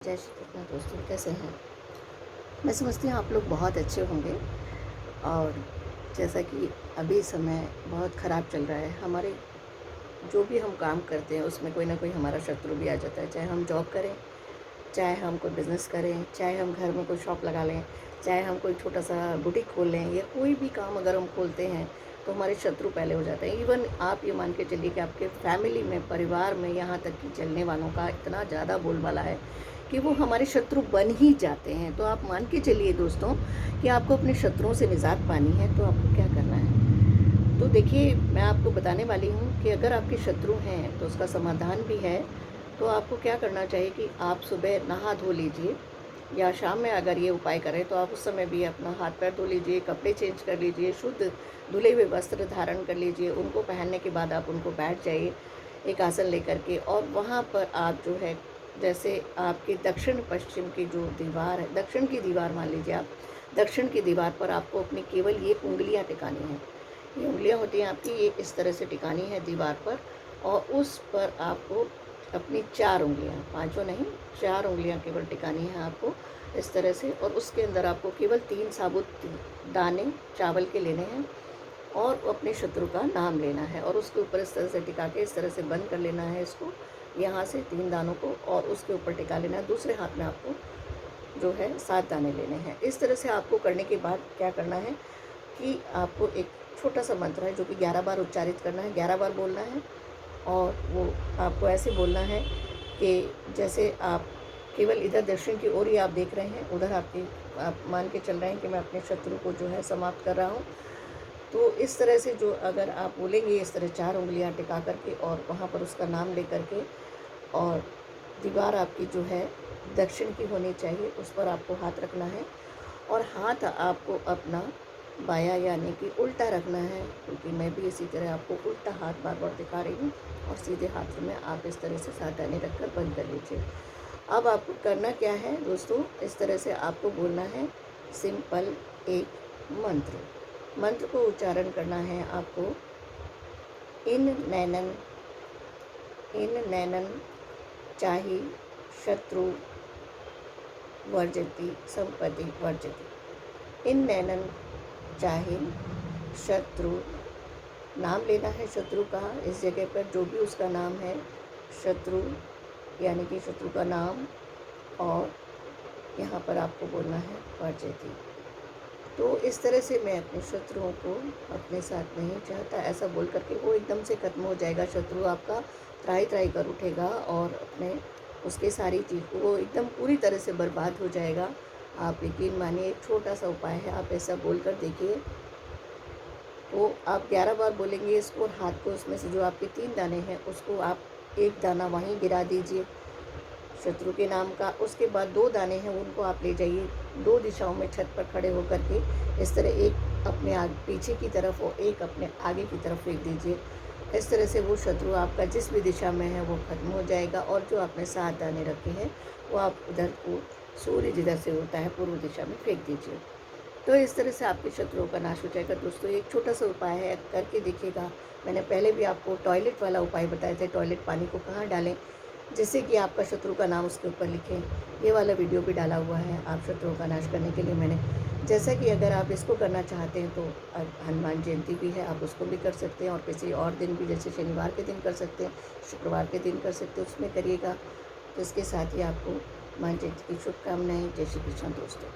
जय श्री कृष्ण दोस्तों, कैसे हैं? मैं समझती हूँ आप लोग बहुत अच्छे होंगे। और जैसा कि अभी समय बहुत ख़राब चल रहा है, हमारे जो भी हम काम करते हैं उसमें कोई ना कोई हमारा शत्रु भी आ जाता है। चाहे हम जॉब करें, चाहे हम कोई बिज़नेस करें, चाहे हम घर में कोई शॉप लगा लें, चाहे हम कोई छोटा सा बुटीक खोल लें, या कोई भी काम अगर हम खोलते हैं तो हमारे शत्रु पहले हो जाते हैं। इवन आप ये मान के चलिए कि आपके फैमिली में, परिवार में, यहाँ तक कि चलने वालों का इतना ज़्यादा बोलबाला है कि वो हमारे शत्रु बन ही जाते हैं। तो आप मान के चलिए दोस्तों कि आपको अपने शत्रुओं से निजात पानी है, तो आपको क्या करना है? तो देखिए, मैं आपको बताने वाली हूँ कि अगर आपके शत्रु हैं तो उसका समाधान भी है। तो आपको क्या करना चाहिए कि आप सुबह नहा धो लीजिए, या शाम में अगर ये उपाय करें तो आप उस समय भी अपना हाथ पैर धो लीजिए, कपड़े चेंज कर लीजिए, शुद्ध धुले हुए वस्त्र धारण कर लीजिए। उनको पहनने के बाद आप उनको बैठ जाइए एक आसन लेकर के, और वहाँ पर आप जो है, जैसे आपकी दक्षिण पश्चिम की जो दीवार है, दक्षिण की दीवार मान लीजिए आप, दक्षिण की दीवार पर आपको अपनी केवल ये उंगलियां टिकानी हैं। ये उंगलियां होती हैं आपकी, ये इस तरह से टिकानी है दीवार पर, और उस पर आपको अपनी 4 उंगलियां, पाँचों नहीं, 4 उंगलियां केवल टिकानी है आपको इस तरह से। और उसके अंदर आपको केवल 3 साबुत दाने चावल के लेने हैं, और अपने शत्रु का नाम लेना है, और उसके ऊपर इस तरह से टिका के इस तरह से बंद कर लेना है इसको, यहाँ से 3 दानों को, और उसके ऊपर टिका लेना है। दूसरे हाथ में आपको जो है 7 दाने लेने हैं। इस तरह से आपको करने के बाद क्या करना है कि आपको एक छोटा सा मंत्र है जो कि 11 बार उच्चारित करना है, 11 बार बोलना है। और वो आपको ऐसे बोलना है कि जैसे आप केवल इधर दक्षिण की ओर ही आप देख रहे हैं, उधर आप मान के चल रहे हैं कि मैं अपने शत्रु को जो है समाप्त कर रहा हूँ। तो इस तरह से जो अगर आप बोलेंगे इस तरह 4 उंगलियां टिका करके, और वहाँ पर उसका नाम ले करके, और दीवार आपकी जो है दक्षिण की होनी चाहिए, उस पर आपको हाथ रखना है। और हाथ आपको अपना बायां यानी कि उल्टा रखना है, क्योंकि मैं भी इसी तरह आपको उल्टा हाथ बार बार दिखा रही हूँ। और सीधे हाथ में आप इस तरह से 7 दाने रखकर बंद कर लीजिए। अब आपको करना क्या है दोस्तों, इस तरह से आपको बोलना है सिंपल एक मंत्र। मंत्र को उच्चारण करना है आपको, इन नैनन, इन नैनन चाहि शत्रु वर्जति संपत्ति वर्जति। इन नैनन चाहे शत्रु, नाम लेना है शत्रु का, इस जगह पर जो भी उसका नाम है, शत्रु यानी कि शत्रु का नाम, और यहाँ पर आपको बोलना है वर्जति। तो इस तरह से मैं अपने शत्रुओं को अपने साथ नहीं चाहता, ऐसा बोल करके वो एकदम से खत्म हो जाएगा। शत्रु आपका त्राही त्राही कर उठेगा, और अपने उसके सारी चीज़ को वो एकदम पूरी तरह से बर्बाद हो जाएगा। आप यकीन मानिए, एक छोटा सा उपाय है, आप ऐसा बोल कर देखिए। तो आप 11 बार बोलेंगे इसको, और हाथ को उसमें से जो आपके 3 दाने हैं उसको आप एक दाना वहीं गिरा दीजिए शत्रु के नाम का। उसके बाद 2 दाने हैं उनको आप ले जाइए 2 दिशाओं में छत पर खड़े होकर के, इस तरह एक अपने पीछे की तरफ और एक अपने आगे की तरफ फेंक दीजिए। इस तरह से वो शत्रु आपका जिस भी दिशा में है वो खत्म हो जाएगा। और जो आपने 7 दाने रखे हैं वो आप उधर को, सूर्य जिधर से होता है पूर्व दिशा में फेंक दीजिए। तो इस तरह से आपके शत्रुओं का नाश हो जाएगा। दोस्तों, एक छोटा सा उपाय है, करके देखिएगा। मैंने पहले भी आपको टॉयलेट वाला उपाय बताए थे, टॉयलेट पानी को कहाँ डालें जिससे कि आपका शत्रु का नाम उसके ऊपर लिखें। ये वाला वीडियो भी डाला हुआ है आप शत्रुओं का नाश करने के लिए मैंने। जैसा कि अगर आप इसको करना चाहते हैं तो हनुमान जयंती भी है, आप उसको भी कर सकते हैं, और किसी और दिन भी, जैसे शनिवार के दिन कर सकते हैं, शुक्रवार के दिन कर सकते हैं, उसमें करिएगा। तो इसके साथ ही आपको हनुमान जयंती की शुभकामनाएँ। जय श्री कृष्ण दोस्तों।